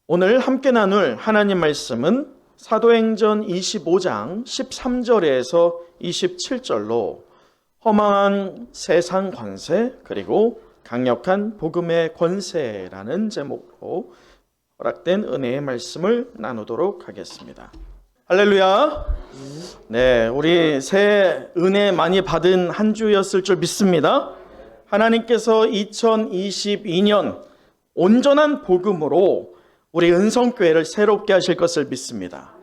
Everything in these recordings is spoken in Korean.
오늘 함께 나눌 하나님 말씀은 사도행전 25장 13절에서 27절로 허망한 세상 권세 그리고 강력한 복음의 권세라는 제목으로 허락된 은혜의 말씀을 나누도록 하겠습니다. 할렐루야. 네, 우리 새 은혜 많이 받은 한 주였을 줄 믿습니다. 하나님께서 2022년 온전한 복음으로 우리 은성교회를 새롭게 하실 것을 믿습니다.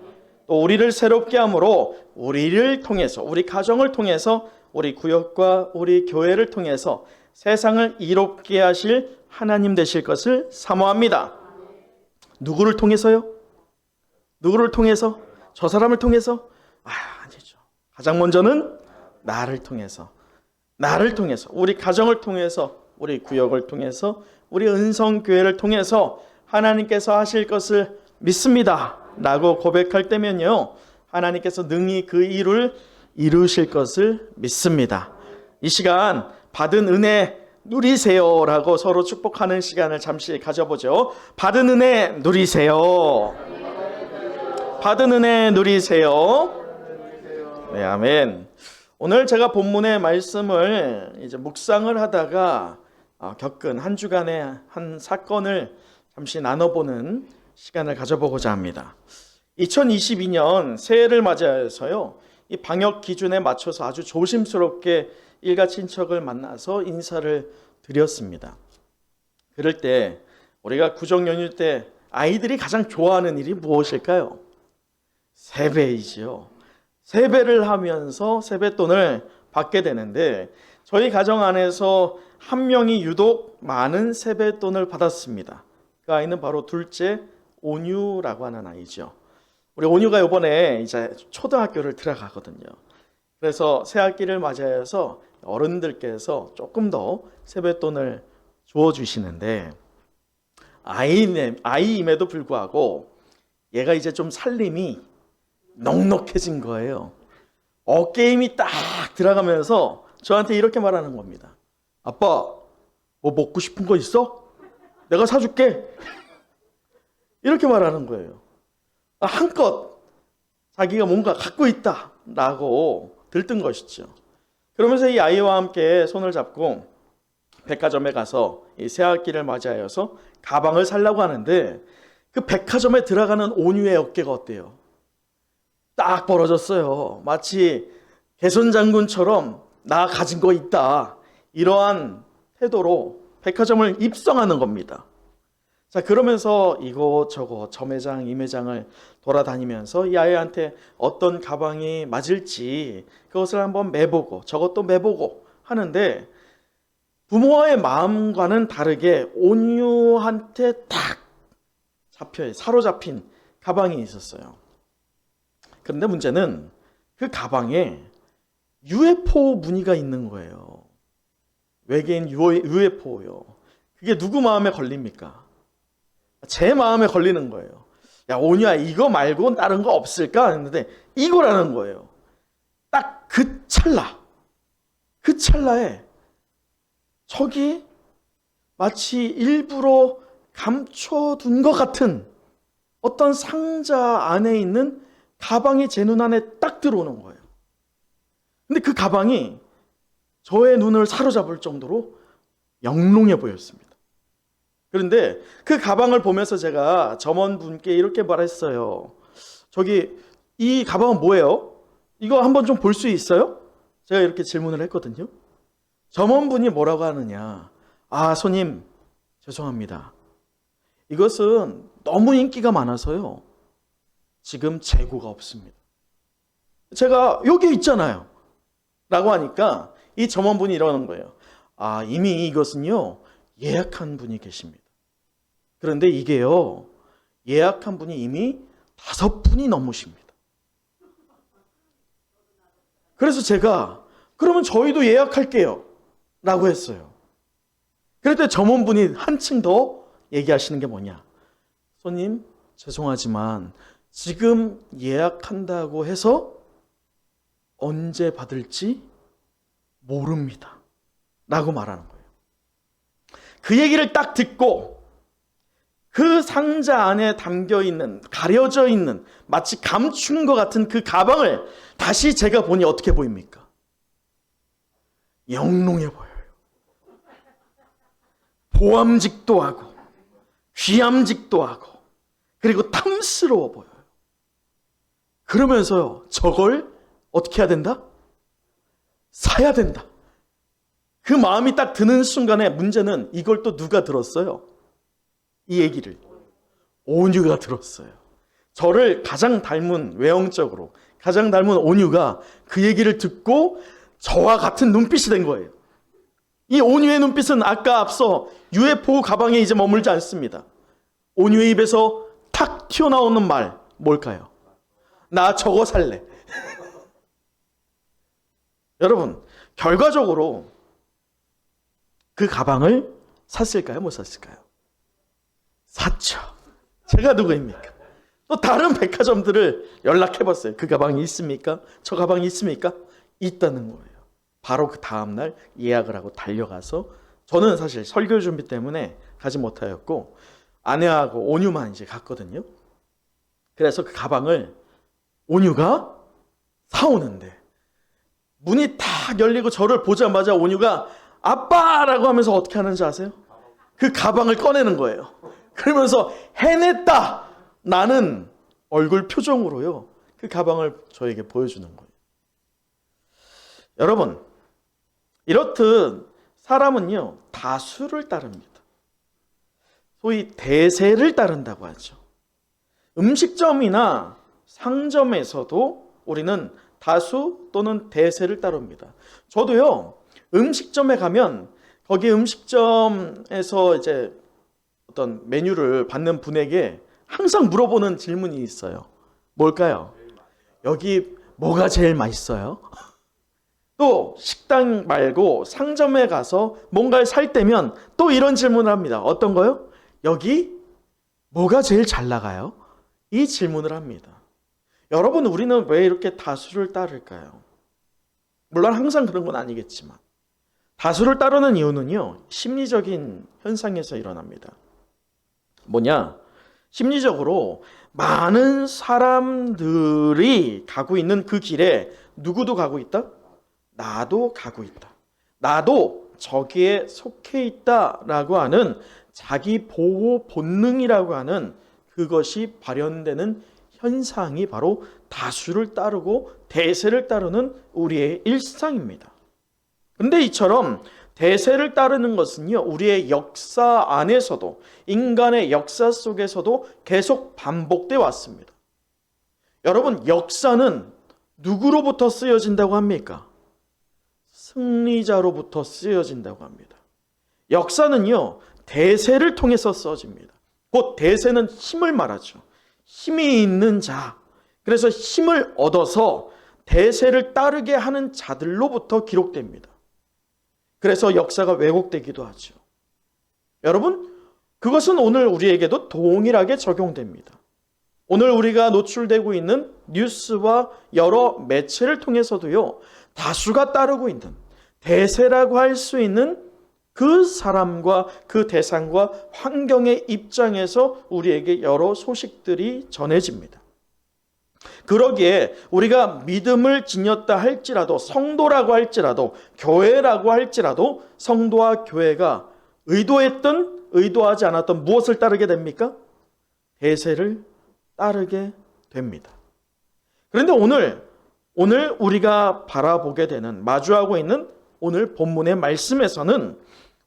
또 우리를 새롭게 함으로 우리를 통해서, 우리 가정을 통해서, 우리 구역과 우리 교회를 통해서 세상을 이롭게 하실 하나님 되실 것을 사모합니다. 누구를 통해서요? 누구를 통해서? 저 사람을 통해서? 아니죠. 가장 먼저는 나를 통해서, 우리 가정을 통해서, 우리 구역을 통해서, 우리 은성교회를 통해서 하나님께서 하실 것을 믿습니다 라고 고백할 때면요, 하나님께서 능히 그 일을 이루실 것을 믿습니다. 이 시간 받은 은혜 누리세요 라고 서로 축복하는 시간을 잠시 가져보죠. 받은 은혜 누리세요. 받은 은혜 누리세요. 네, 아멘. 오늘 제가 본문의 말씀을 이제 묵상을 하다가 겪은 한 주간의 한 사건을 잠시 나눠보는 시간을 가져보고자 합니다. 2022년 새해를 맞이해서요, 이 방역 기준에 맞춰서 아주 조심스럽게 일가 친척을 만나서 인사를 드렸습니다. 그럴 때 우리가 구정 연휴 때 아이들이 가장 좋아하는 일이 무엇일까요? 세배이지요. 세배를 하면서 세뱃돈을 받게 되는데 저희 가정 안에서 한 명이 유독 많은 세뱃돈을 받았습니다. 그 아이는 바로 둘째 온유라고 하는 아이죠. 우리 온유가 이번에 이제 초등학교를 들어가거든요. 그래서 새 학기를 맞이해서 어른들께서 조금 더 세뱃돈을 주어주시는데 아이임에도 불구하고 얘가 이제 좀 살림이 넉넉해진 거예요. 어깨힘이 딱 들어가면서 저한테 이렇게 말하는 겁니다. 아빠, 뭐 먹고 싶은 거 있어? 내가 사줄게. 이렇게 말하는 거예요. 한껏 자기가 뭔가 갖고 있다라고 들뜬 것이죠. 그러면서 이 아이와 함께 손을 잡고 백화점에 가서 이 새학기를 맞이하여서 가방을 사려고 하는데 그 백화점에 들어가는 온유의 어깨가 어때요? 딱 벌어졌어요. 마치 개선장군처럼 나 가진 거 있다, 이러한 태도로 백화점을 입성하는 겁니다. 자, 그러면서 이곳저곳 저 매장 이 매장을 돌아다니면서 이 아이한테 어떤 가방이 맞을지 그것을 한번 매보고 저것도 매보고 하는데 부모와의 마음과는 다르게 온유한테 딱 사로잡힌 가방이 있었어요. 그런데 문제는 그 가방에 UFO 무늬가 있는 거예요. 외계인 UFO요. 그게 누구 마음에 걸립니까? 제 마음에 걸리는 거예요. 야, 온유야, 이거 말고 다른 거 없을까? 했는데 이거라는 거예요. 딱 그 찰나에 저기 마치 일부러 감춰둔 것 같은 어떤 상자 안에 있는 가방이 제 눈 안에 딱 들어오는 거예요. 근데 그 가방이 저의 눈을 사로잡을 정도로 영롱해 보였습니다. 그런데 그 가방을 보면서 제가 점원분께 이렇게 말했어요. 저기, 이 가방은 뭐예요? 이거 한번 좀 볼 수 있어요? 제가 이렇게 질문을 했거든요. 점원분이 뭐라고 하느냐. 손님, 죄송합니다. 이것은 너무 인기가 많아서요, 지금 재고가 없습니다. 제가 여기 있잖아요 라고 하니까 이 점원분이 이러는 거예요. 이미 이것은요, 예약한 분이 계십니다. 그런데 이게요, 예약한 분이 이미 5분이 넘으십니다. 그래서 제가 그러면 저희도 예약할게요 라고 했어요. 그랬더니 점원분이 한층 더 얘기하시는 게 뭐냐. 손님, 죄송하지만 지금 예약한다고 해서 언제 받을지 모릅니다 라고 말하는 거예요. 그 얘기를 딱 듣고 그 상자 안에 담겨 있는, 가려져 있는, 마치 감춘 것 같은 그 가방을 다시 제가 보니 어떻게 보입니까? 영롱해 보여요. 보암직도 하고 귀암직도 하고 그리고 탐스러워 보여요. 그러면서요, 저걸 어떻게 해야 된다? 사야 된다. 그 마음이 딱 드는 순간에 문제는 이걸 또 누가 들었어요? 이 얘기를 온유가 들었어요. 저를 가장 닮은, 외형적으로 가장 닮은 온유가 그 얘기를 듣고 저와 같은 눈빛이 된 거예요. 이 온유의 눈빛은 아까 앞서 UFO 가방에 이제 머물지 않습니다. 온유의 입에서 탁 튀어나오는 말 뭘까요? 나 저거 살래. 여러분, 결과적으로 그 가방을 샀을까요? 못 샀을까요? 샀죠. 제가 누구입니까? 또 다른 백화점들을 연락해봤어요. 그 가방이 있습니까? 저 가방이 있습니까? 있다는 거예요. 바로 그 다음날 예약을 하고 달려가서, 저는 사실 설교 준비 때문에 가지 못하였고 아내하고 온유만 이제 갔거든요. 그래서 그 가방을 온유가 사오는데 문이 탁 열리고 저를 보자마자 온유가 아빠라고 하면서 어떻게 하는지 아세요? 그 가방을 꺼내는 거예요. 그러면서 해냈다! 나는 얼굴 표정으로요, 그 가방을 저에게 보여주는 거예요. 여러분, 이렇듯 사람은요, 다수를 따릅니다. 소위 대세를 따른다고 하죠. 음식점이나 상점에서도 우리는 다수 또는 대세를 따릅니다. 저도요, 음식점에 가면 거기 음식점에서 이제 어떤 메뉴를 받는 분에게 항상 물어보는 질문이 있어요. 뭘까요? 여기 뭐가 제일 맛있어요? 또 식당 말고 상점에 가서 뭔가를 살 때면 또 이런 질문을 합니다. 어떤 거요? 여기 뭐가 제일 잘 나가요? 이 질문을 합니다. 여러분, 우리는 왜 이렇게 다수를 따를까요? 물론 항상 그런 건 아니겠지만 다수를 따르는 이유는요, 심리적인 현상에서 일어납니다. 뭐냐? 심리적으로 많은 사람들이 가고 있는 그 길에 누구도 가고 있다? 나도 가고 있다. 나도 저기에 속해 있다라고 하는 자기 보호 본능이라고 하는 그것이 발현되는 현상이 바로 다수를 따르고 대세를 따르는 우리의 일상입니다. 근데 이처럼 대세를 따르는 것은요, 우리의 역사 안에서도, 인간의 역사 속에서도 계속 반복돼 왔습니다. 여러분, 역사는 누구로부터 쓰여진다고 합니까? 승리자로부터 쓰여진다고 합니다. 역사는요, 대세를 통해서 써집니다. 곧 대세는 힘을 말하죠. 힘이 있는 자, 그래서 힘을 얻어서 대세를 따르게 하는 자들로부터 기록됩니다. 그래서 역사가 왜곡되기도 하죠. 여러분, 그것은 오늘 우리에게도 동일하게 적용됩니다. 오늘 우리가 노출되고 있는 뉴스와 여러 매체를 통해서도요, 다수가 따르고 있는 대세라고 할 수 있는 그 사람과 그 대상과 환경의 입장에서 우리에게 여러 소식들이 전해집니다. 그러기에 우리가 믿음을 지녔다 할지라도, 성도라고 할지라도, 교회라고 할지라도 성도와 교회가 의도했든 의도하지 않았던 무엇을 따르게 됩니까? 대세를 따르게 됩니다. 그런데 오늘 우리가 바라보게 되는, 마주하고 있는 오늘 본문의 말씀에서는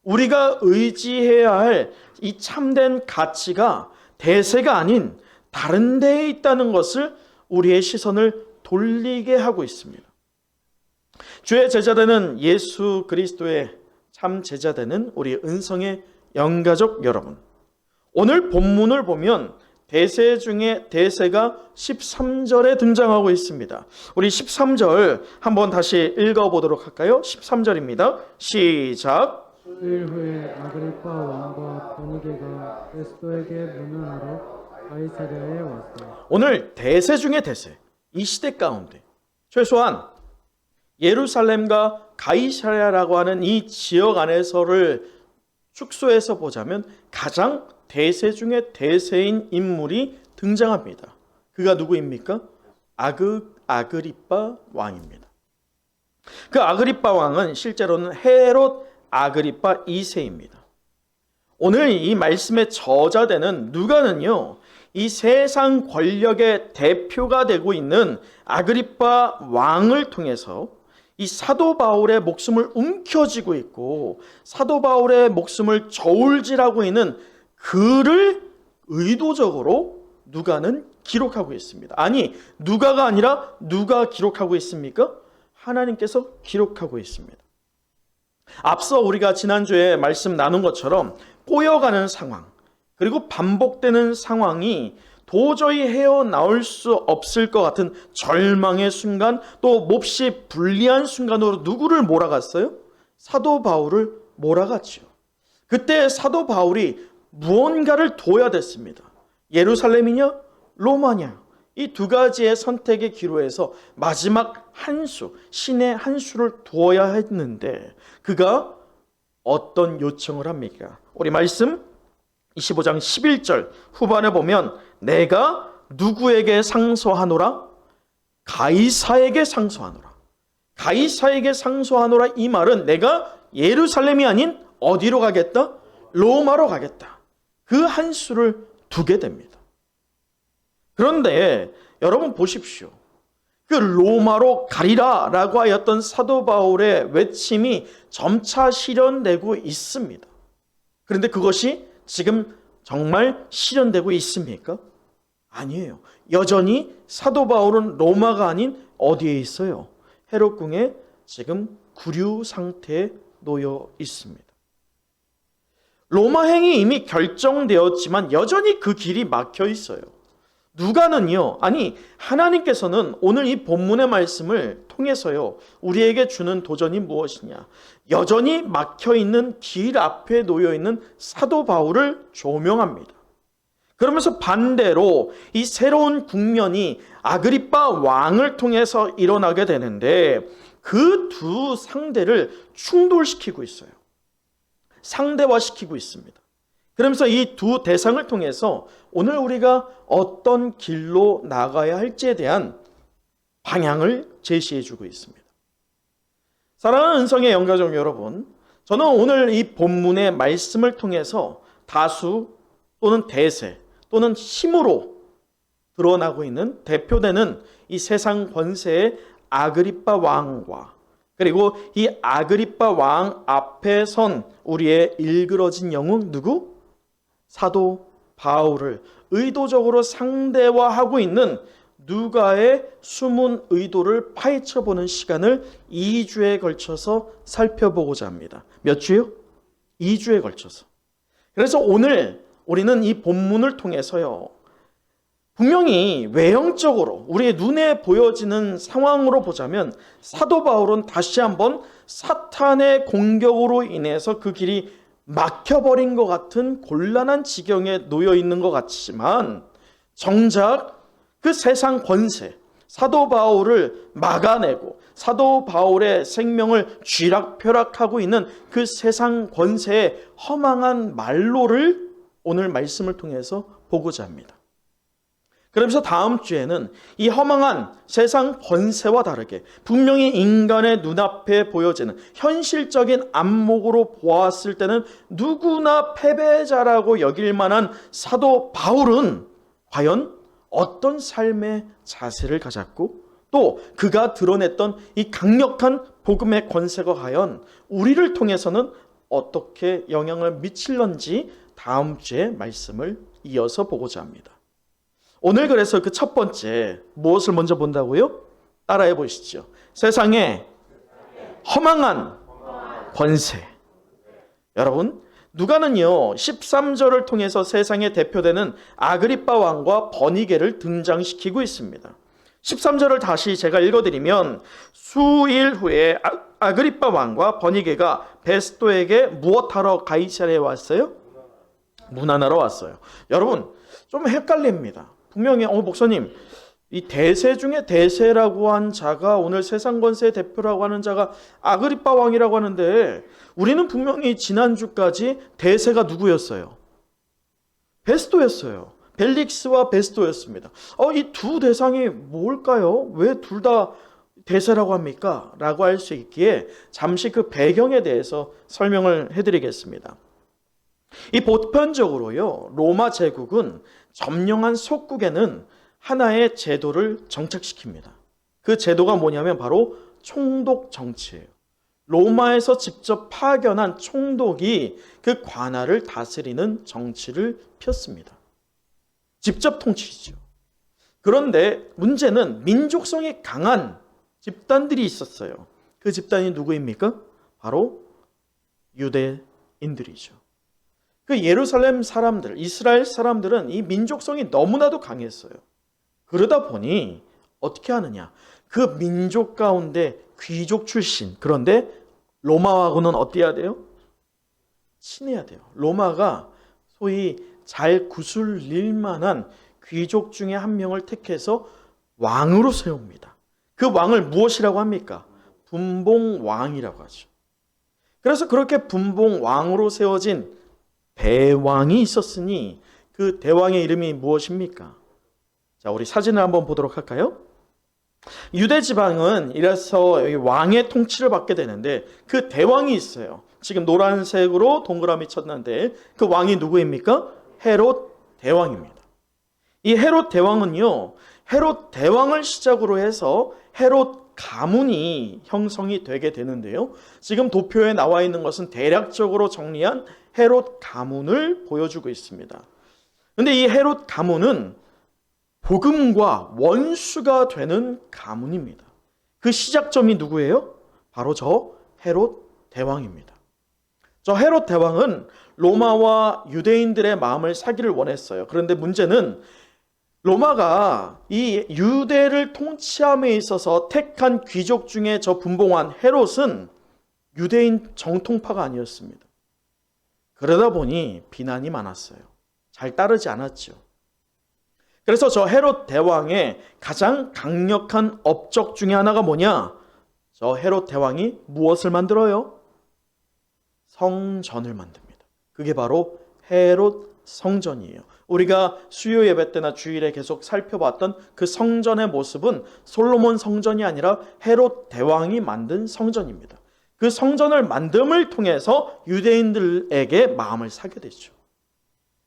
우리가 의지해야 할 이 참된 가치가 대세가 아닌 다른 데에 있다는 것을 우리의 시선을 돌리게 하고 있습니다. 주의 제자되는 예수 그리스도의 참 제자되는 우리 은성의 영가족 여러분, 오늘 본문을 보면 대세 중에 대세가 13절에 등장하고 있습니다. 우리 13절 한번 다시 읽어보도록 할까요? 13절입니다. 시작. 수일 후에 아그리파 왕과 베니게가 베스도에게 문안하러 가이사랴에 왔어요. 오늘 대세 중에 대세, 이 시대 가운데 최소한 예루살렘과 가이사랴라고 하는 이 지역 안에서를 축소해서 보자면 가장 대세 중에 대세인 인물이 등장합니다. 그가 누구입니까? 아그리빠 왕입니다. 그 아그리빠 왕은 실제로는 헤롯 아그리빠 2세입니다. 오늘 이 말씀의 저자되는 누가는요, 이 세상 권력의 대표가 되고 있는 아그리빠 왕을 통해서 이 사도 바울의 목숨을 움켜쥐고 있고 사도 바울의 목숨을 저울질하고 있는 글을 의도적으로 누가는 기록하고 있습니다. 아니, 누가가 아니라 누가 기록하고 있습니까? 하나님께서 기록하고 있습니다. 앞서 우리가 지난주에 말씀 나눈 것처럼 꼬여가는 상황, 그리고 반복되는 상황이 도저히 헤어나올 수 없을 것 같은 절망의 순간, 또 몹시 불리한 순간으로 누구를 몰아갔어요? 사도 바울을 몰아갔죠. 그때 사도 바울이 무언가를 둬야 됐습니다. 예루살렘이냐 로마냐, 이 두 가지의 선택의 기로에서 마지막 한 수, 신의 한 수를 두어야 했는데 그가 어떤 요청을 합니까? 우리 말씀 25장 11절 후반에 보면 내가 누구에게 상소하노라? 가이사에게 상소하노라. 가이사에게 상소하노라, 이 말은 내가 예루살렘이 아닌 어디로 가겠다? 로마로 가겠다. 그 한 수를 두게 됩니다. 그런데 여러분 보십시오. 그 로마로 가리라 라고 하였던 사도 바울의 외침이 점차 실현되고 있습니다. 그런데 그것이 지금 정말 실현되고 있습니까? 아니에요. 여전히 사도 바울은 로마가 아닌 어디에 있어요? 헤롯궁에 지금 구류 상태에 놓여 있습니다. 로마행이 이미 결정되었지만 여전히 그 길이 막혀 있어요. 누가는요, 아니 하나님께서는 오늘 이 본문의 말씀을 통해서요, 우리에게 주는 도전이 무엇이냐? 여전히 막혀있는 길 앞에 놓여있는 사도 바울을 조명합니다. 그러면서 반대로 이 새로운 국면이 아그리빠 왕을 통해서 일어나게 되는데 그 두 상대를 충돌시키고 있어요. 상대화시키고 있습니다. 그러면서 이 두 대상을 통해서 오늘 우리가 어떤 길로 나가야 할지에 대한 방향을 제시해주고 있습니다. 사랑하는 은성의 영가족 여러분, 저는 오늘 이 본문의 말씀을 통해서 다수 또는 대세 또는 힘으로 드러나고 있는 대표되는 이 세상 권세의 아그리빠 왕과 그리고 이 아그리빠 왕 앞에 선 우리의 일그러진 영웅 누구? 사도 바울을 의도적으로 상대화하고 있는 누가의 숨은 의도를 파헤쳐보는 시간을 2주에 걸쳐서 살펴보고자 합니다. 몇 주요? 2주에 걸쳐서. 그래서 오늘 우리는 이 본문을 통해서요, 분명히 외형적으로 우리의 눈에 보여지는 상황으로 보자면 사도 바울은 다시 한번 사탄의 공격으로 인해서 그 길이 막혀버린 것 같은 곤란한 지경에 놓여 있는 것 같지만 정작 그 세상 권세, 사도 바울을 막아내고 사도 바울의 생명을 쥐락펴락하고 있는 그 세상 권세의 허망한 말로를 오늘 말씀을 통해서 보고자 합니다. 그러면서 다음 주에는 이 허망한 세상 권세와 다르게 분명히 인간의 눈앞에 보여지는 현실적인 안목으로 보았을 때는 누구나 패배자라고 여길 만한 사도 바울은 과연 어떤 삶의 자세를 가졌고 또 그가 드러냈던 이 강력한 복음의 권세가 과연 우리를 통해서는 어떻게 영향을 미칠런지 다음 주에 말씀을 이어서 보고자 합니다. 오늘 그래서 그 첫 번째 무엇을 먼저 본다고요? 따라해 보시죠. 세상에 허망한 권세. 여러분, 누가는요 13절을 통해서 세상에 대표되는 아그리빠 왕과 버니게를 등장시키고 있습니다. 13절을 다시 제가 읽어드리면 수일 후에 아그리빠 왕과 버니게가 베스토에게 무엇하러 가이사랴에 왔어요? 문안하러 왔어요. 여러분 좀 헷갈립니다. 분명히 목사님, 이 대세 중에 대세라고 한 자가 오늘 세상 권세의 대표라고 하는 자가 아그리빠 왕이라고 하는데 우리는 분명히 지난주까지 대세가 누구였어요? 베스도였어요. 벨릭스와 베스도였습니다. 이 두 대상이 뭘까요? 왜 둘 다 대세라고 합니까? 라고 할 수 있기에 잠시 그 배경에 대해서 설명을 해드리겠습니다. 이 보편적으로요, 로마 제국은 점령한 속국에는 하나의 제도를 정착시킵니다. 그 제도가 뭐냐면 바로 총독 정치예요. 로마에서 직접 파견한 총독이 그 관할을 다스리는 정치를 폈습니다. 직접 통치죠. 그런데 문제는 민족성이 강한 집단들이 있었어요. 그 집단이 누구입니까? 바로 유대인들이죠. 그 예루살렘 사람들, 이스라엘 사람들은 이 민족성이 너무나도 강했어요. 그러다 보니 어떻게 하느냐? 그 민족 가운데 귀족 출신, 그런데 로마하고는 어때야 돼요? 친해야 돼요. 로마가 소위 잘 구슬릴 만한 귀족 중에 한 명을 택해서 왕으로 세웁니다. 그 왕을 무엇이라고 합니까? 분봉왕이라고 하죠. 그래서 그렇게 분봉왕으로 세워진 대왕이 있었으니 그 대왕의 이름이 무엇입니까? 자, 우리 사진을 한번 보도록 할까요? 유대 지방은 이래서 왕의 통치를 받게 되는데 그 대왕이 있어요. 지금 노란색으로 동그라미 쳤는데 그 왕이 누구입니까? 헤롯 대왕입니다. 이 헤롯 대왕은요, 헤롯 대왕을 시작으로 해서 헤롯 가문이 형성이 되게 되는데요. 지금 도표에 나와 있는 것은 대략적으로 정리한 헤롯 가문을 보여주고 있습니다. 근데 이 헤롯 가문은 복음과 원수가 되는 가문입니다. 그 시작점이 누구예요? 바로 저 헤롯 대왕입니다. 저 헤롯 대왕은 로마와 유대인들의 마음을 사기를 원했어요. 그런데 문제는 로마가 이 유대를 통치함에 있어서 택한 귀족 중에 저 분봉한 헤롯은 유대인 정통파가 아니었습니다. 그러다 보니 비난이 많았어요. 잘 따르지 않았죠. 그래서 저 헤롯 대왕의 가장 강력한 업적 중에 하나가 뭐냐? 저 헤롯 대왕이 무엇을 만들어요? 성전을 만듭니다. 그게 바로 헤롯 성전이에요. 우리가 수요 예배 때나 주일에 계속 살펴봤던 그 성전의 모습은 솔로몬 성전이 아니라 헤롯 대왕이 만든 성전입니다. 그 성전을 만듦을 통해서 유대인들에게 마음을 사게 되죠.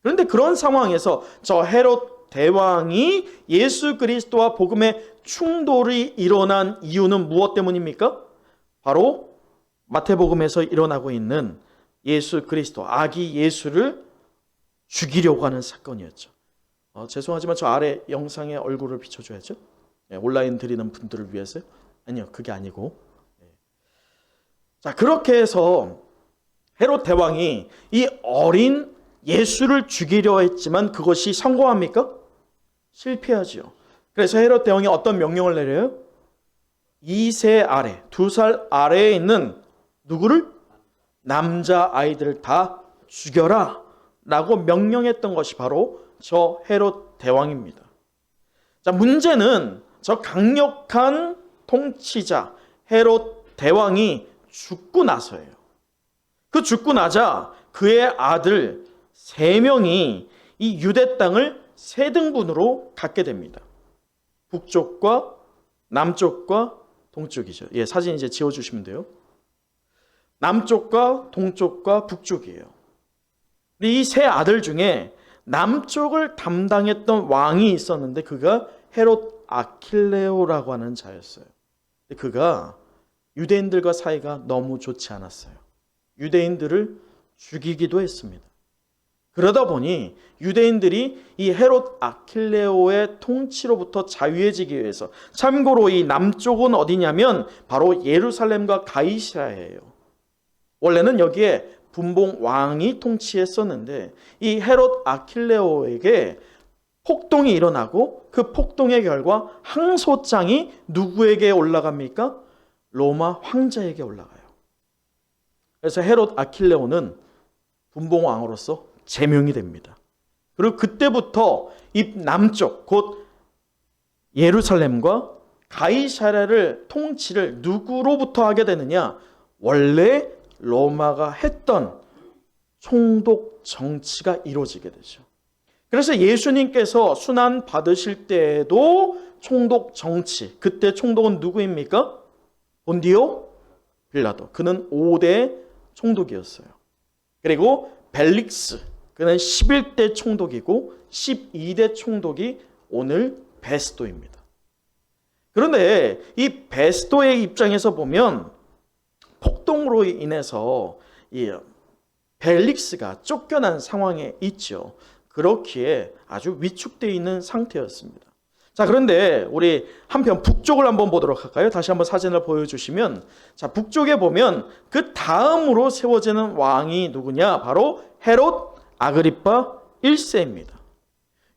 그런데 그런 상황에서 저 헤롯 대왕이 예수 그리스도와 복음의 충돌이 일어난 이유는 무엇 때문입니까? 바로 마태복음에서 일어나고 있는 예수 그리스도, 아기 예수를 죽이려고 하는 사건이었죠. 죄송하지만 저 아래 영상에 얼굴을 비춰줘야죠. 온라인 드리는 분들을 위해서요. 아니요, 그게 아니고. 자, 그렇게 해서 헤롯 대왕이 이 어린 예수를 죽이려 했지만 그것이 성공합니까? 실패하죠. 그래서 헤롯 대왕이 어떤 명령을 내려요? 2세 아래, 2살 아래에 있는 누구를? 남자 아이들을 다 죽여라 라고 명령했던 것이 바로 저 헤롯 대왕입니다. 자, 문제는 저 강력한 통치자 헤롯 대왕이 죽고 나서예요. 그 죽고 나자 그의 아들 3명이 이 유대 땅을 3등분으로 갖게 됩니다. 북쪽과 남쪽과 동쪽이죠. 사진 이제 지워주시면 돼요. 남쪽과 동쪽과 북쪽이에요. 이 3 아들 중에 남쪽을 담당했던 왕이 있었는데 그가 헤롯 아킬레오라고 하는 자였어요. 그가 유대인들과 사이가 너무 좋지 않았어요. 유대인들을 죽이기도 했습니다. 그러다 보니 유대인들이 이 헤롯 아킬레오의 통치로부터 자유해지기 위해서, 참고로 이 남쪽은 어디냐면 바로 예루살렘과 가이사라예요. 원래는 여기에 분봉 왕이 통치했었는데 이 헤롯 아킬레오에게 폭동이 일어나고 그 폭동의 결과 항소장이 누구에게 올라갑니까? 로마 황제에게 올라가요. 그래서 헤롯 아킬레오는 분봉 왕으로서 제명이 됩니다. 그리고 그때부터 이 남쪽 곧 예루살렘과 가이사랴를 통치를 누구로부터 하게 되느냐? 원래 로마가 했던 총독 정치가 이루어지게 되죠. 그래서 예수님께서 순환 받으실 때에도 총독 정치, 그때 총독은 누구입니까? 본디오 빌라도. 그는 5대 총독이었어요. 그리고 벨릭스, 그는 11대 총독이고 12대 총독이 오늘 베스도입니다. 그런데 이 베스도의 입장에서 보면 폭동으로 인해서 이 벨릭스가 쫓겨난 상황에 있죠. 그렇기에 아주 위축되어 있는 상태였습니다. 자, 그런데 우리 한편 북쪽을 한번 보도록 할까요? 다시 한번 사진을 보여주시면, 자, 북쪽에 보면 그 다음으로 세워지는 왕이 누구냐? 바로 헤롯 아그리파 1세입니다.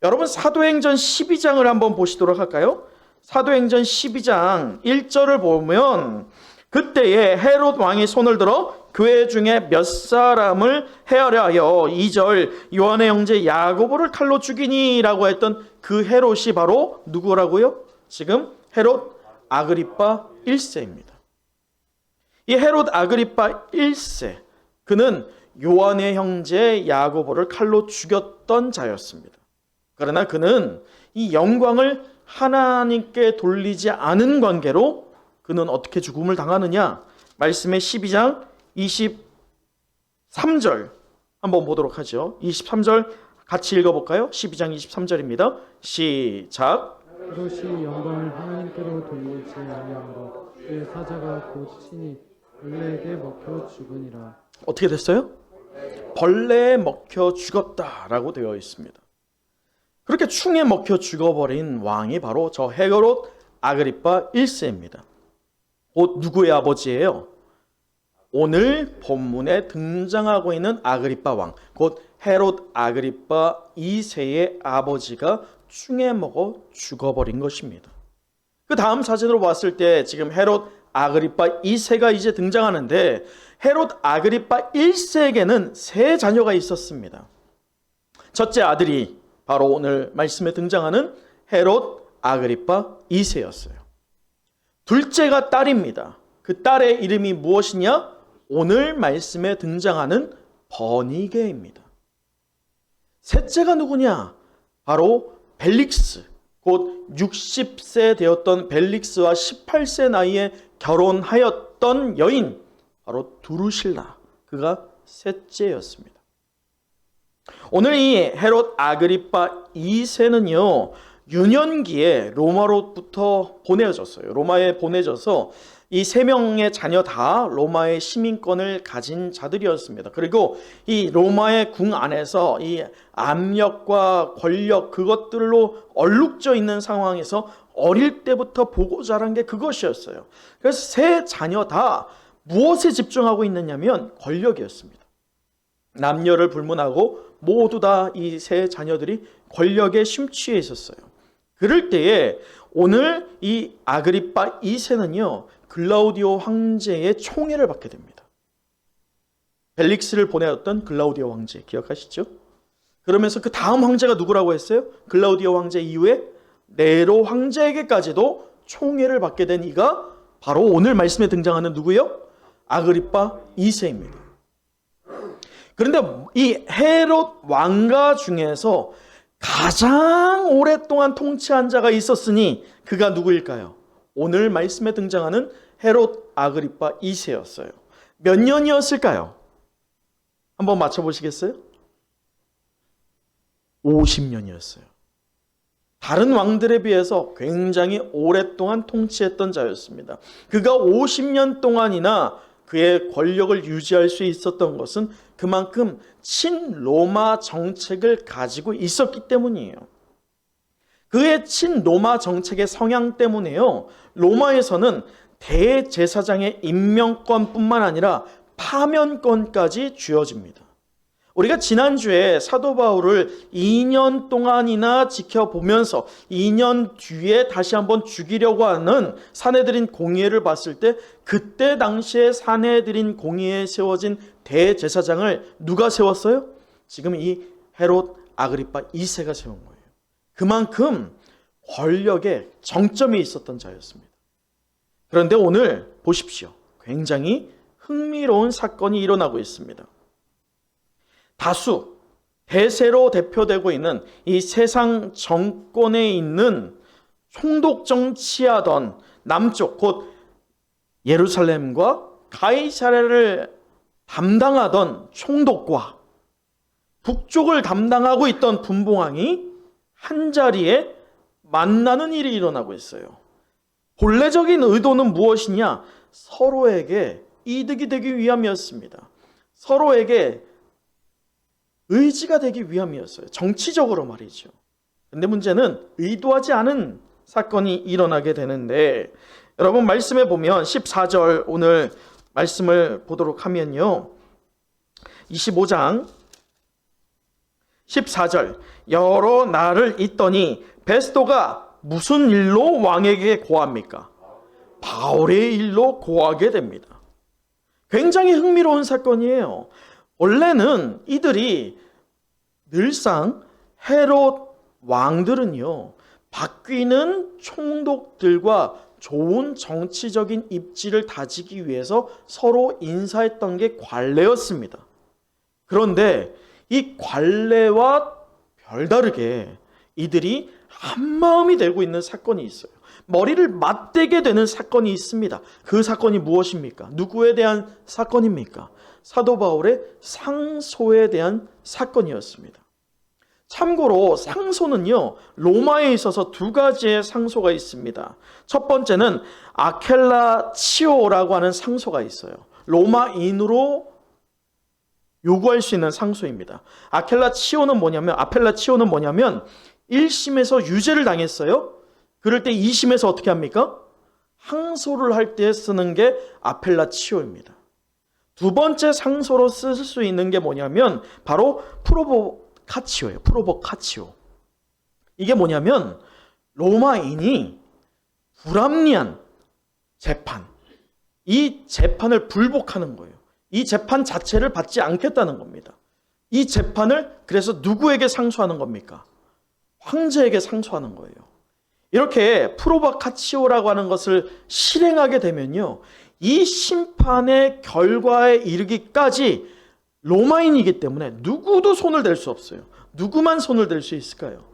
여러분, 사도행전 12장을 한번 보시도록 할까요? 사도행전 12장 1절을 보면, 그때에 헤롯 왕이 손을 들어 교회 중에 몇 사람을 헤아려 하여 2절 요한의 형제 야고보를 칼로 죽이니라고 했던 그 헤롯이 바로 누구라고요? 지금 헤롯 아그리파 1세입니다. 이 헤롯 아그리파 1세, 그는 요한의 형제 야고보를 칼로 죽였던 자였습니다. 그러나 그는 이 영광을 하나님께 돌리지 않은 관계로 그는 어떻게 죽음을 당하느냐? 말씀의 12장 23절 한번 보도록 하죠. 23절 같이 읽어볼까요? 12장 23절입니다. 시작. 헤롯이 영광을 하나님께로 돌리지 아니하므로 그의 사자가 곧 친히 벌레에게 먹혀 죽으니라. 어떻게 됐어요? 벌레에 먹혀 죽었다라고 되어 있습니다. 그렇게 충에 먹혀 죽어버린 왕이 바로 저 헤롯 아그리파 1세입니다. 곧 누구의 아버지예요? 오늘 본문에 등장하고 있는 아그리파 왕, 곧 헤롯 아그리파 2세의 아버지가 충에 먹어 죽어버린 것입니다. 그 다음 사진으로 봤을 때 지금 헤롯 아그리파 2세가 이제 등장하는데, 헤롯 아그리파 1세에게는 세 자녀가 있었습니다. 첫째 아들이 바로 오늘 말씀에 등장하는 헤롯 아그리파 2세였어요. 둘째가 딸입니다. 그 딸의 이름이 무엇이냐? 오늘 말씀에 등장하는 버니게입니다. 셋째가 누구냐? 바로 벨릭스, 곧 60세 되었던 벨릭스와 18세 나이에 결혼하였던 여인, 바로 두루실라, 그가 셋째였습니다. 오늘 이 헤롯 아그리파 2세는요, 유년기에 로마로부터 보내졌어요. 로마에 보내져서 이 세 명의 자녀 다 로마의 시민권을 가진 자들이었습니다. 그리고 이 로마의 궁 안에서 이 압력과 권력, 그것들로 얼룩져 있는 상황에서 어릴 때부터 보고 자란 게 그것이었어요. 그래서 세 자녀 다 무엇에 집중하고 있느냐면 권력이었습니다. 남녀를 불문하고 모두 다 이 세 자녀들이 권력에 심취해 있었어요. 그럴 때에 오늘 이 아그리파 2세는요, 글라우디오 황제의 총애를 받게 됩니다. 벨릭스를 보내었던 글라우디오 황제 기억하시죠? 그러면서 그 다음 황제가 누구라고 했어요? 글라우디오 황제 이후에 네로 황제에게까지도 총애를 받게 된 이가 바로 오늘 말씀에 등장하는 누구요? 아그리파 2세입니다. 그런데 이 헤롯 왕가 중에서 가장 오랫동안 통치한 자가 있었으니 그가 누구일까요? 오늘 말씀에 등장하는 헤롯 아그리파 2세였어요. 몇 년이었을까요? 한번 맞춰보시겠어요? 50년이었어요. 다른 왕들에 비해서 굉장히 오랫동안 통치했던 자였습니다. 그가 50년 동안이나 그의 권력을 유지할 수 있었던 것은 그만큼 친로마 정책을 가지고 있었기 때문이에요. 그의 친로마 정책의 성향 때문에요, 로마에서는 대제사장의 임명권뿐만 아니라 파면권까지 쥐어집니다. 우리가 지난주에 사도 바울을 2년 동안이나 지켜보면서 2년 뒤에 다시 한번 죽이려고 하는 사내들인 공의회를 봤을 때, 그때 당시에 사내들인 공의회에 세워진 대제사장을 누가 세웠어요? 지금 이 헤롯 아그리파 2세가 세운 거예요. 그만큼 권력에 정점이 있었던 자였습니다. 그런데 오늘 보십시오. 굉장히 흥미로운 사건이 일어나고 있습니다. 다수 대세로 대표되고 있는 이 세상 정권에 있는 총독 정치하던 남쪽 곧 예루살렘과 가이사랴를 담당하던 총독과 북쪽을 담당하고 있던 분봉왕이 한자리에 만나는 일이 일어나고 있어요. 본래적인 의도는 무엇이냐? 서로에게 이득이 되기 위함이었습니다. 서로에게 의지가 되기 위함이었어요. 정치적으로 말이죠. 근데 문제는 의도하지 않은 사건이 일어나게 되는데, 여러분 말씀해 보면 14절 오늘 말씀을 보도록 하면요. 25장 14절 여러 날을 있더니 베스도가 무슨 일로 왕에게 고합니까? 바울의 일로 고하게 됩니다. 굉장히 흥미로운 사건이에요. 원래는 이들이 늘상 헤롯 왕들은요, 바뀌는 총독들과 좋은 정치적인 입지를 다지기 위해서 서로 인사했던 게 관례였습니다. 그런데 이 관례와 별다르게 이들이 한마음이 되고 있는 사건이 있어요. 머리를 맞대게 되는 사건이 있습니다. 그 사건이 무엇입니까? 누구에 대한 사건입니까? 사도 바울의 상소에 대한 사건이었습니다. 참고로 상소는요, 로마에 있어서 두 가지의 상소가 있습니다. 첫 번째는 아켈라 치오라고 하는 상소가 있어요. 로마인으로 요구할 수 있는 상소입니다. 아펠라 치오는 뭐냐면 1심에서 유죄를 당했어요. 그럴 때 2심에서 어떻게 합니까? 항소를 할 때 쓰는 게 아펠라 치오입니다. 두 번째 상소로 쓸 수 있는 게 뭐냐면 바로 프로보카치오예요. 프로보카치오. 이게 뭐냐면 로마인이 불합리한 재판, 이 재판을 불복하는 거예요. 이 재판 자체를 받지 않겠다는 겁니다. 이 재판을 그래서 누구에게 상소하는 겁니까? 황제에게 상소하는 거예요. 이렇게 프로바카치오라고 하는 것을 실행하게 되면요, 이 심판의 결과에 이르기까지 로마인이기 때문에 누구도 손을 댈 수 없어요. 누구만 손을 댈 수 있을까요?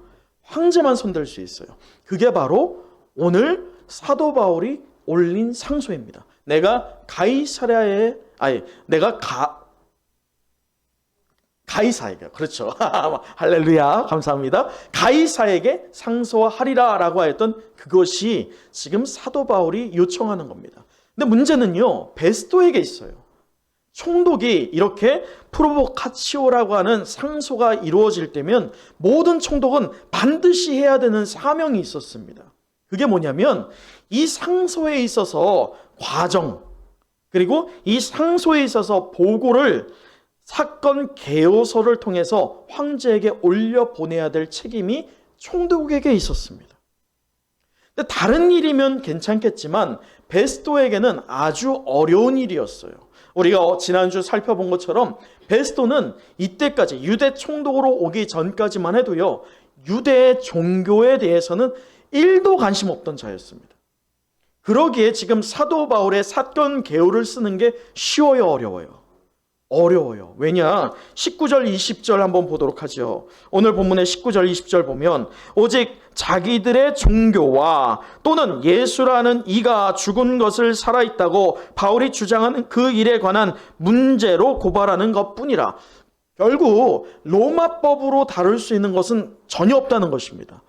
황제만 손댈 수 있어요. 그게 바로 오늘 사도 바울이 올린 상소입니다. 내가 가이사에게, 그렇죠. 할렐루야, 감사합니다. 가이사에게 상소하리라 라고 하였던 그것이 지금 사도 바울이 요청하는 겁니다. 근데 문제는요, 베스도에게 있어요. 총독이 이렇게 프로보카치오라고 하는 상소가 이루어질 때면 모든 총독은 반드시 해야 되는 사명이 있었습니다. 그게 뭐냐면 이 상소에 있어서 과정, 그리고 이 상소에 있어서 보고를 사건 개요서를 통해서 황제에게 올려보내야 될 책임이 총독에게 있었습니다. 근데 다른 일이면 괜찮겠지만 베스도에게는 아주 어려운 일이었어요. 우리가 지난주 살펴본 것처럼 베스도는 이때까지 유대 총독으로 오기 전까지만 해도요, 유대의 종교에 대해서는 1도 관심 없던 자였습니다. 그러기에 지금 사도 바울의 사건 개요를 쓰는 게 쉬워요, 어려워요? 어려워요. 왜냐? 19절 20절 한번 보도록 하죠. 오늘 본문의 19절 20절 보면 오직 자기들의 종교와 또는 예수라는 이가 죽은 것을 살아있다고 바울이 주장하는 그 일에 관한 문제로 고발하는 것뿐이라. 결국 로마법으로 다룰 수 있는 것은 전혀 없다는 것입니다.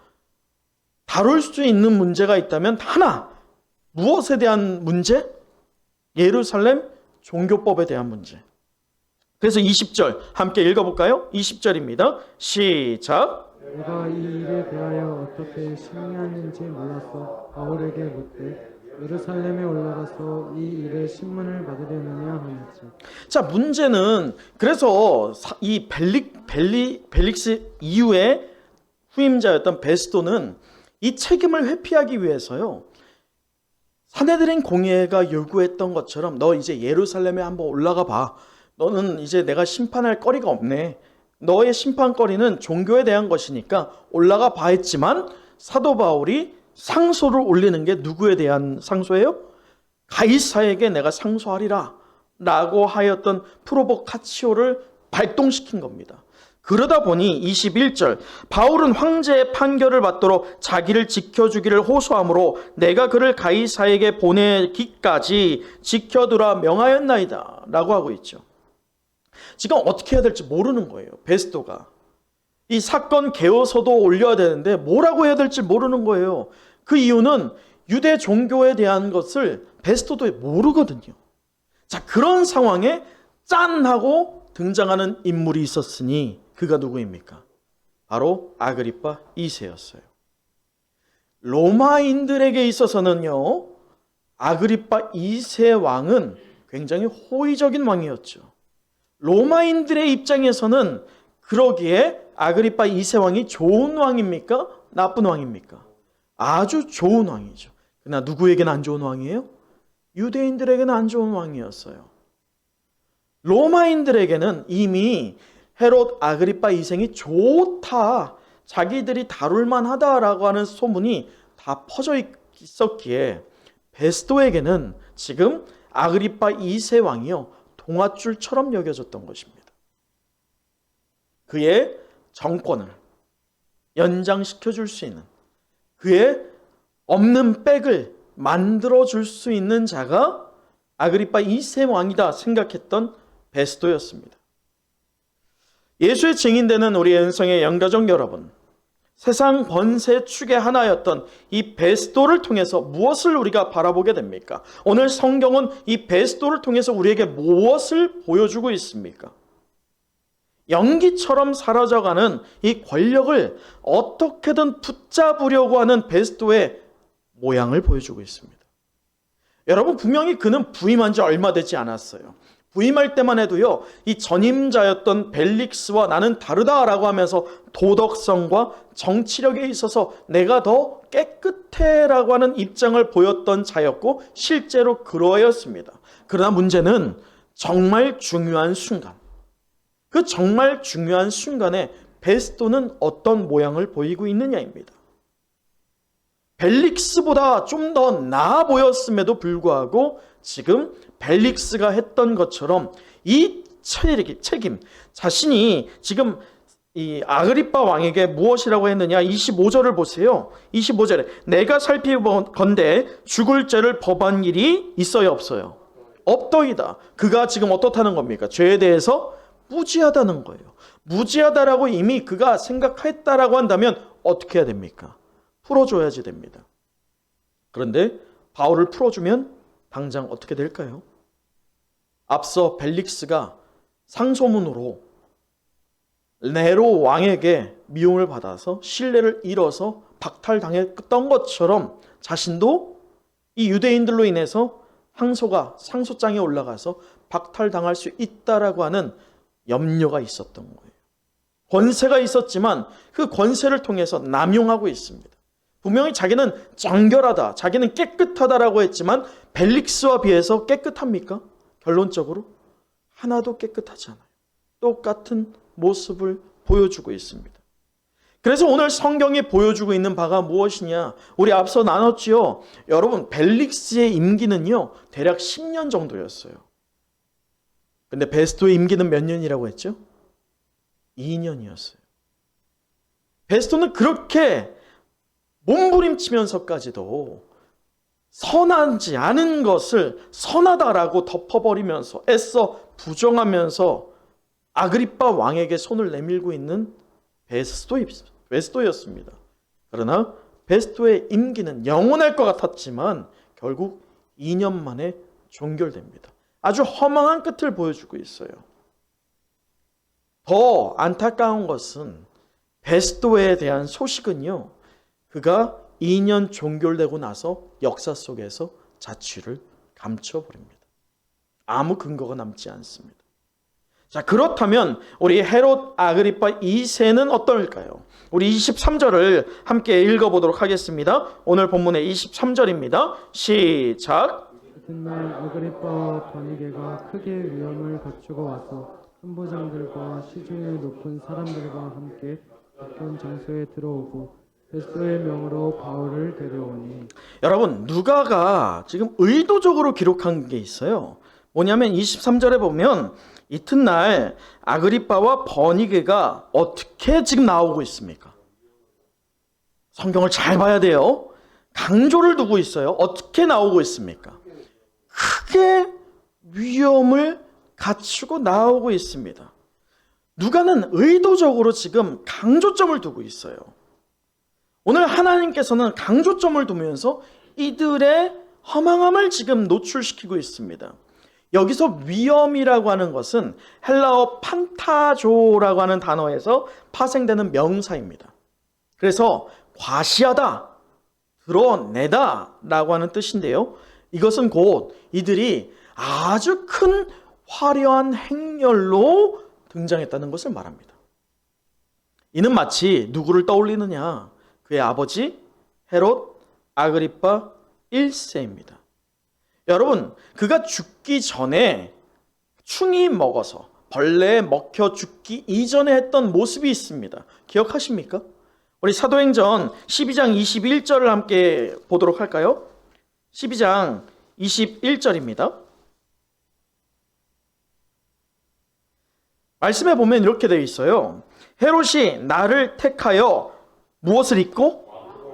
다룰 수 있는 문제가 있다면 하나, 무엇에 대한 문제? 예루살렘 종교법에 대한 문제. 그래서 20절 함께 읽어볼까요? 20절입니다. 시작. 내가 이 일에 대하여 어떻게 심리하는지 몰라서 바울에게 묻되 예루살렘에 올라가서 이 일의 신문을 받으려느냐 하였지. 자, 문제는 그래서 이 벨릭스 이후의 후임자였던 베스도는 이 책임을 회피하기 위해서요, 사내들인 공회가 요구했던 것처럼 너 이제 예루살렘에 한번 올라가 봐. 너는 이제 내가 심판할 거리가 없네. 너의 심판거리는 종교에 대한 것이니까 올라가 봐 했지만 사도 바울이 상소를 올리는 게 누구에 대한 상소예요? 가이사에게 내가 상소하리라 라고 하였던 프로보카치오를 발동시킨 겁니다. 그러다 보니 21절 바울은 황제의 판결을 받도록 자기를 지켜주기를 호소하므로 내가 그를 가이사에게 보내기까지 지켜두라 명하였나이다 라고 하고 있죠. 지금 어떻게 해야 될지 모르는 거예요. 베스도가 이 사건 개요서도 올려야 되는데 뭐라고 해야 될지 모르는 거예요. 그 이유는 유대 종교에 대한 것을 베스도도 모르거든요. 자, 그런 상황에 짠 하고 등장하는 인물이 있었으니 그가 누구입니까? 바로 아그리파 2세였어요. 로마인들에게 있어서는요, 아그리파 2세 왕은 굉장히 호의적인 왕이었죠. 로마인들의 입장에서는 그러기에 아그리파 2세 왕이 좋은 왕입니까? 나쁜 왕입니까? 아주 좋은 왕이죠. 그러나 누구에게는 안 좋은 왕이에요? 유대인들에게는 안 좋은 왕이었어요. 로마인들에게는 이미 헤롯 아그리파 2세이 좋다, 자기들이 다룰만 하다라고 하는 소문이 다 퍼져 있었기에 베스도에게는 지금 아그리파 2세 왕이요 동아줄처럼 여겨졌던 것입니다. 그의 정권을 연장시켜 줄 수 있는, 그의 없는 백을 만들어 줄 수 있는 자가 아그리파 2세 왕이다 생각했던 베스도였습니다. 예수의 증인되는 우리 은성의 영가족 여러분, 세상 번세 축의 하나였던 이 베스도를 통해서 무엇을 우리가 바라보게 됩니까? 오늘 성경은 이 베스도를 통해서 우리에게 무엇을 보여주고 있습니까? 연기처럼 사라져가는 이 권력을 어떻게든 붙잡으려고 하는 베스도의 모양을 보여주고 있습니다. 여러분, 분명히 그는 부임한 지 얼마 되지 않았어요. 부임할 때만 해도요, 이 전임자였던 벨릭스와 나는 다르다라고 하면서 도덕성과 정치력에 있어서 내가 더 깨끗해라고 하는 입장을 보였던 자였고 실제로 그러하였습니다. 그러나 문제는 정말 중요한 순간, 그 정말 중요한 순간에 베스도는 어떤 모양을 보이고 있느냐입니다. 벨릭스보다 좀 더 나아 보였음에도 불구하고 지금 벨릭스가 했던 것처럼 이 책임, 자신이 지금 이 아그리파 왕에게 무엇이라고 했느냐? 25절을 보세요. 25절에 내가 살피건대 죽을 죄를 법한 일이 있어요, 없어요? 없더이다. 그가 지금 어떻다는 겁니까? 죄에 대해서 무지하다는 거예요. 무지하다라고 이미 그가 생각했다라고 한다면 어떻게 해야 됩니까? 풀어줘야지 됩니다. 그런데 바울을 풀어주면 당장 어떻게 될까요? 앞서 벨릭스가 상소문으로 네로 왕에게 미움을 받아서 신뢰를 잃어서 박탈당했던 것처럼 자신도 이 유대인들로 인해서 상소장에 올라가서 박탈당할 수 있다라고 하는 염려가 있었던 거예요. 권세가 있었지만 그 권세를 통해서 남용하고 있습니다. 분명히 자기는 정결하다, 자기는 깨끗하다라고 했지만 벨릭스와 비해서 깨끗합니까? 결론적으로 하나도 깨끗하지 않아요. 똑같은 모습을 보여주고 있습니다. 그래서 오늘 성경이 보여주고 있는 바가 무엇이냐? 우리 앞서 나눴지요. 여러분, 벨릭스의 임기는요 대략 10년 정도였어요. 근데 베스도의 임기는 몇 년이라고 했죠? 2년이었어요. 베스도는 그렇게 몸부림치면서까지도 선하지 않은 것을 선하다라고 덮어버리면서 애써 부정하면서 아그리파 왕에게 손을 내밀고 있는 베스도였습니다. 그러나 베스도의 임기는 영원할 것 같았지만 결국 2년 만에 종결됩니다. 아주 허망한 끝을 보여주고 있어요. 더 안타까운 것은 베스도에 대한 소식은요, 그가 2년 종결되고 나서 역사 속에서 자취를 감춰버립니다. 아무 근거가 남지 않습니다. 자, 그렇다면 우리 헤롯 아그리파 2세는 어떨까요? 우리 23절을 함께 읽어보도록 하겠습니다. 오늘 본문의 23절입니다. 시작. 그날 아그리빠와 버니게가 크게 위험을 갖추고 와서 선부장들과 시중에 높은 사람들과 함께 어떤 장소에 들어오고 베스도의 명으로 바울을 데려오니. 여러분, 누가가 지금 의도적으로 기록한 게 있어요. 뭐냐면 23절에 보면 이튿날 아그리빠와 버니게가 어떻게 지금 나오고 있습니까? 성경을 잘 봐야 돼요. 강조를 두고 있어요. 어떻게 나오고 있습니까? 크게 위험을 갖추고 나오고 있습니다. 누가는 의도적으로 지금 강조점을 두고 있어요. 오늘 하나님께서는 강조점을 두면서 이들의 허망함을 지금 노출시키고 있습니다. 여기서 위험이라고 하는 것은 헬라어 판타조라고 하는 단어에서 파생되는 명사입니다. 그래서 과시하다, 드러내다 라고 하는 뜻인데요. 이것은 곧 이들이 아주 큰 화려한 행렬로 등장했다는 것을 말합니다. 이는 마치 누구를 떠올리느냐? 그의 아버지 헤롯 아그리빠 1세입니다. 여러분, 그가 죽기 전에 충이 먹어서 벌레에 먹혀 죽기 이전에 했던 모습이 있습니다. 기억하십니까? 우리 사도행전 12장 21절을 함께 보도록 할까요? 12장 21절입니다. 말씀에 보면 이렇게 되어 있어요. 헤롯이 나를 택하여 무엇을 입고?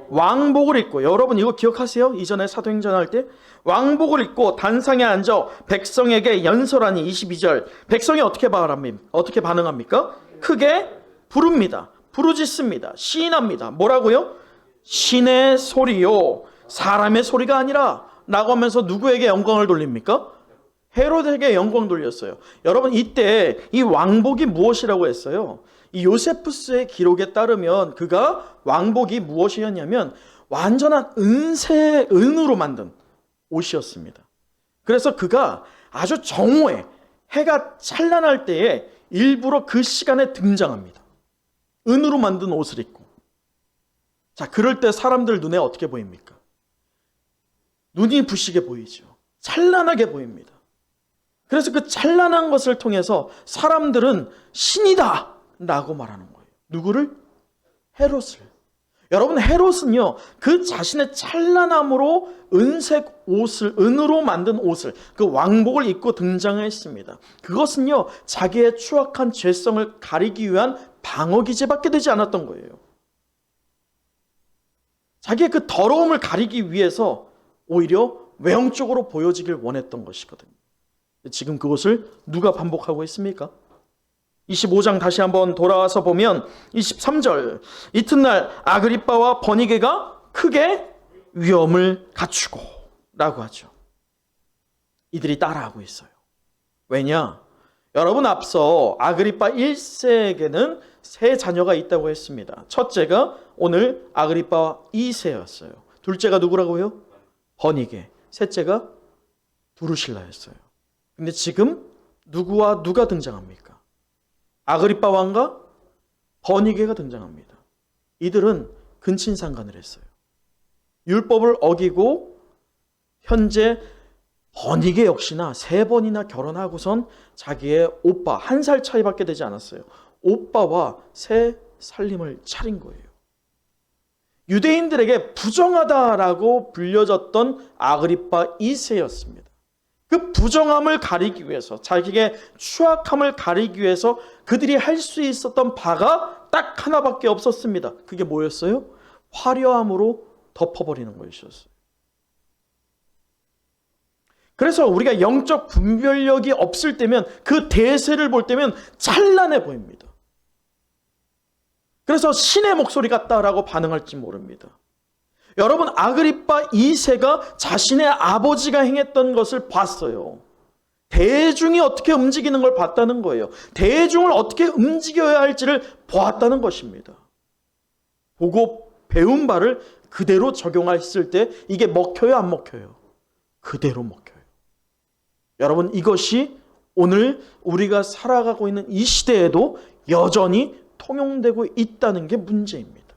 왕복을 입고. 여러분 이거 기억하세요? 이전에 사도행전 할 때 왕복을 입고 단상에 앉아 백성에게 연설하니. 22절. 백성이 어떻게 반응합니까? 크게 부릅니다. 부르짖습니다. 시인합니다. 뭐라고요? 신의 소리요 사람의 소리가 아니라 라고 하면서 누구에게 영광을 돌립니까? 헤롯에게 영광 돌렸어요. 여러분 이때 이 왕복이 무엇이라고 했어요? 이 요세푸스의 기록에 따르면 그가 왕복이 무엇이었냐면 완전한 은으로 만든 옷이었습니다. 그래서 그가 아주 정오에 해가 찬란할 때에 일부러 그 시간에 등장합니다. 은으로 만든 옷을 입고. 자, 그럴 때 사람들 눈에 어떻게 보입니까? 눈이 부시게 보이죠. 찬란하게 보입니다. 그래서 그 찬란한 것을 통해서 사람들은 신이다 라고 말하는 거예요. 누구를? 헤롯을. 여러분 헤롯은요 그 자신의 찬란함으로 은색 옷을, 은으로 만든 옷을, 그 왕복을 입고 등장했습니다. 그것은요 자기의 추악한 죄성을 가리기 위한 방어기제밖에 되지 않았던 거예요. 자기의 그 더러움을 가리기 위해서 오히려 외형적으로 보여지길 원했던 것이거든요. 지금 그것을 누가 반복하고 있습니까? 25장 다시 한번 돌아와서 보면 23절. 이튿날 아그리빠와 버니게가 크게 위험을 갖추고 라고 하죠. 이들이 따라하고 있어요. 왜냐? 여러분 앞서 아그리빠 1세에게는 세 자녀가 있다고 했습니다. 첫째가 오늘 아그리빠 2세였어요. 둘째가 누구라고요? 버니게. 셋째가 두루실라였어요. 근데 지금 누구와 누가 등장합니까? 아그리빠 왕과 버니게가 등장합니다. 이들은 근친상간을 했어요. 율법을 어기고 현재 버니게 역시나 3번이나 결혼하고선 자기의 오빠, 1살 차이밖에 되지 않았어요. 오빠와 새 살림을 차린 거예요. 유대인들에게 부정하다라고 불려졌던 아그리빠 2세였습니다. 그 부정함을 가리기 위해서, 자기의 추악함을 가리기 위해서 그들이 할 수 있었던 바가 딱 하나밖에 없었습니다. 그게 뭐였어요? 화려함으로 덮어버리는 것이었어요. 그래서 우리가 영적 분별력이 없을 때면, 그 대세를 볼 때면 찬란해 보입니다. 그래서 신의 목소리 같다라고 반응할지 모릅니다. 여러분 아그리빠 2세가 자신의 아버지가 행했던 것을 봤어요. 대중이 어떻게 움직이는 걸 봤다는 거예요. 대중을 어떻게 움직여야 할지를 보았다는 것입니다. 보고 배운 바를 그대로 적용했을 때 이게 먹혀요, 안 먹혀요? 그대로 먹혀요. 여러분 이것이 오늘 우리가 살아가고 있는 이 시대에도 여전히 통용되고 있다는 게 문제입니다.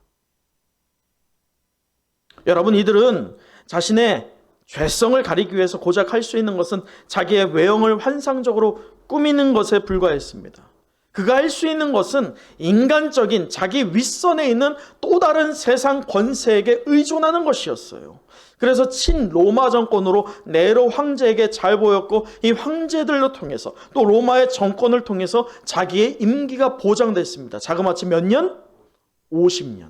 여러분 이들은 자신의 죄성을 가리기 위해서 고작 할 수 있는 것은 자기의 외형을 환상적으로 꾸미는 것에 불과했습니다. 그가 할 수 있는 것은 인간적인 자기 윗선에 있는 또 다른 세상 권세에게 의존하는 것이었어요. 그래서 친로마 정권으로 네로 황제에게 잘 보였고, 이 황제들로 통해서 또 로마의 정권을 통해서 자기의 임기가 보장됐습니다. 자그마치 몇 년? 50년.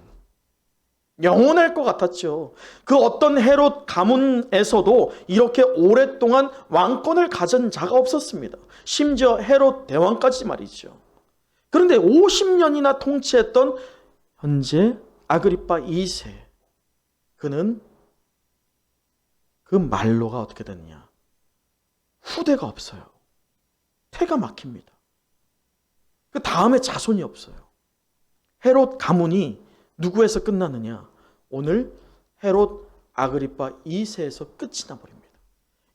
영원할 것 같았죠. 그 어떤 헤롯 가문에서도 이렇게 오랫동안 왕권을 가진 자가 없었습니다. 심지어 헤롯 대왕까지 말이죠. 그런데 50년이나 통치했던 현재 아그리파 2세, 그는 그 말로가 어떻게 됐냐? 후대가 없어요. 태가 막힙니다. 그 다음에 자손이 없어요. 헤롯 가문이 누구에서 끝나느냐? 오늘 헤롯 아그리파 2세에서 끝이 나버립니다.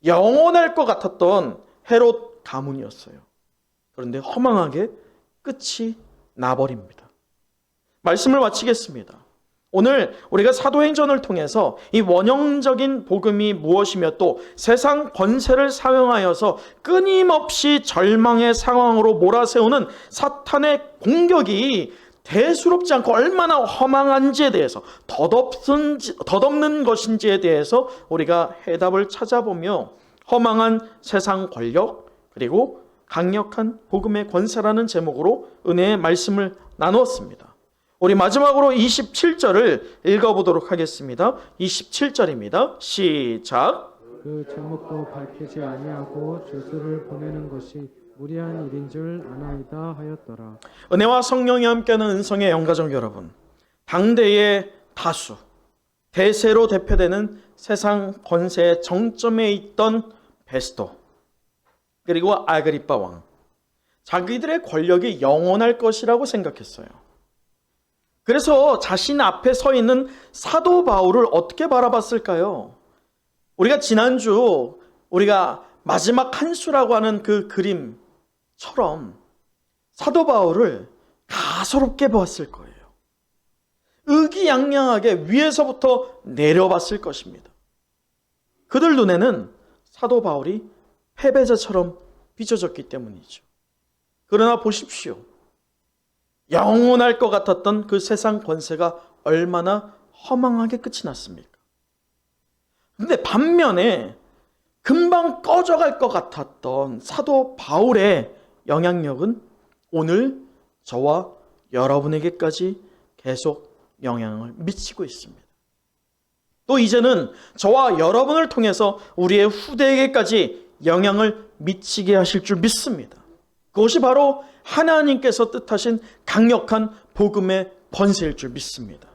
영원할 것 같았던 헤롯 가문이었어요. 그런데 허망하게 끝이 나버립니다. 말씀을 마치겠습니다. 오늘 우리가 사도행전을 통해서 이 원형적인 복음이 무엇이며 또 세상 권세를 사용하여서 끊임없이 절망의 상황으로 몰아세우는 사탄의 공격이 대수롭지 않고 얼마나 허망한지에 대해서 덧없는 것인지에 대해서 우리가 해답을 찾아보며 허망한 세상 권력 그리고 강력한 복음의 권세라는 제목으로 은혜의 말씀을 나누었습니다. 우리 마지막으로 27절을 읽어보도록 하겠습니다. 27절입니다. 시작. 그 제목도 밝히지 아니하고 주수를 보내는 것이 무리한 일인 줄 아나이다 하였더라. 은혜와 성령이 함께하는 은성의 영가족 여러분, 당대의 다수, 대세로 대표되는 세상 권세의 정점에 있던 베스도 그리고 아그리파 왕, 자기들의 권력이 영원할 것이라고 생각했어요. 그래서 자신 앞에 서 있는 사도 바울을 어떻게 바라봤을까요? 우리가 지난주 우리가 마지막 한 수라고 하는 그 그림처럼 사도 바울을 가소롭게 보았을 거예요. 의기양양하게 위에서부터 내려봤을 것입니다. 그들 눈에는 사도 바울이 패배자처럼 빚어졌기 때문이죠. 그러나 보십시오. 영원할 것 같았던 그 세상 권세가 얼마나 허망하게 끝이 났습니까? 근데 반면에 금방 꺼져갈 것 같았던 사도 바울의 영향력은 오늘 저와 여러분에게까지 계속 영향을 미치고 있습니다. 또 이제는 저와 여러분을 통해서 우리의 후대에게까지 영향을 미치게 하실 줄 믿습니다. 그것이 바로 하나님께서 뜻하신 강력한 복음의 권세일 줄 믿습니다.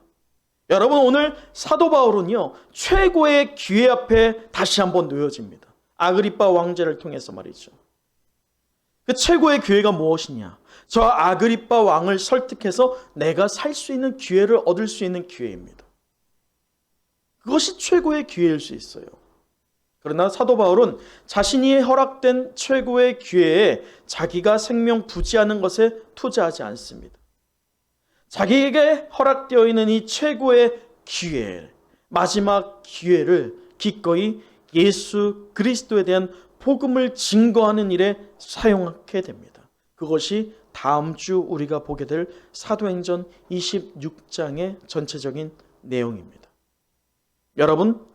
여러분, 오늘 사도 바울은요, 최고의 기회 앞에 다시 한번 놓여집니다. 아그리파 왕제를 통해서 말이죠. 그 최고의 기회가 무엇이냐? 저 아그리파 왕을 설득해서 내가 살 수 있는 기회를 얻을 수 있는 기회입니다. 그것이 최고의 기회일 수 있어요. 그러나 사도 바울은 자신이 허락된 최고의 기회에 자기가 생명 부지하는 것에 투자하지 않습니다. 자기에게 허락되어 있는 이 최고의 기회, 마지막 기회를 기꺼이 예수 그리스도에 대한 복음을 증거하는 일에 사용하게 됩니다. 그것이 다음 주 우리가 보게 될 사도행전 26장의 전체적인 내용입니다. 여러분,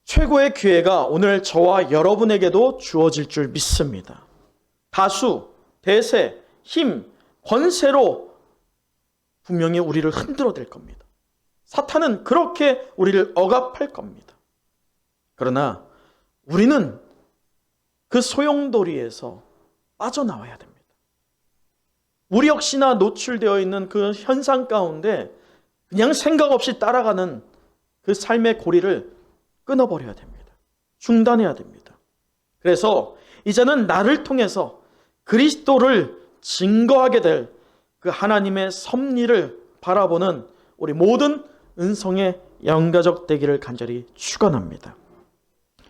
최고의 기회가 오늘 저와 여러분에게도 주어질 줄 믿습니다. 다수, 대세, 힘, 권세로 분명히 우리를 흔들어댈 겁니다. 사탄은 그렇게 우리를 억압할 겁니다. 그러나 우리는 그 소용돌이에서 빠져나와야 됩니다. 우리 역시나 노출되어 있는 그 현상 가운데 그냥 생각 없이 따라가는 그 삶의 고리를 끊어버려야 됩니다. 중단해야 됩니다. 그래서 이제는 나를 통해서 그리스도를 증거하게 될 그 하나님의 섭리를 바라보는 우리 모든 은성의 영가족 되기를 간절히 축원합니다.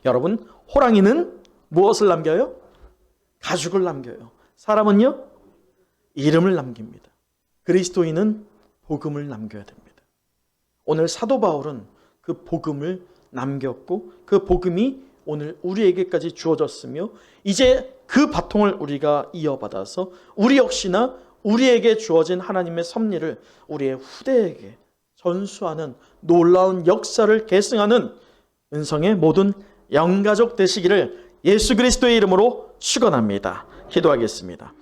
여러분, 호랑이는 무엇을 남겨요? 가죽을 남겨요. 사람은요? 이름을 남깁니다. 그리스도인은 복음을 남겨야 됩니다. 오늘 사도 바울은 그 복음을 남겼고 그 복음이 오늘 우리에게까지 주어졌으며 이제 그 바통을 우리가 이어받아서 우리 역시나 우리에게 주어진 하나님의 섭리를 우리의 후대에게 전수하는 놀라운 역사를 계승하는 은성의 모든 영가족 되시기를 예수 그리스도의 이름으로 축원합니다. 기도하겠습니다.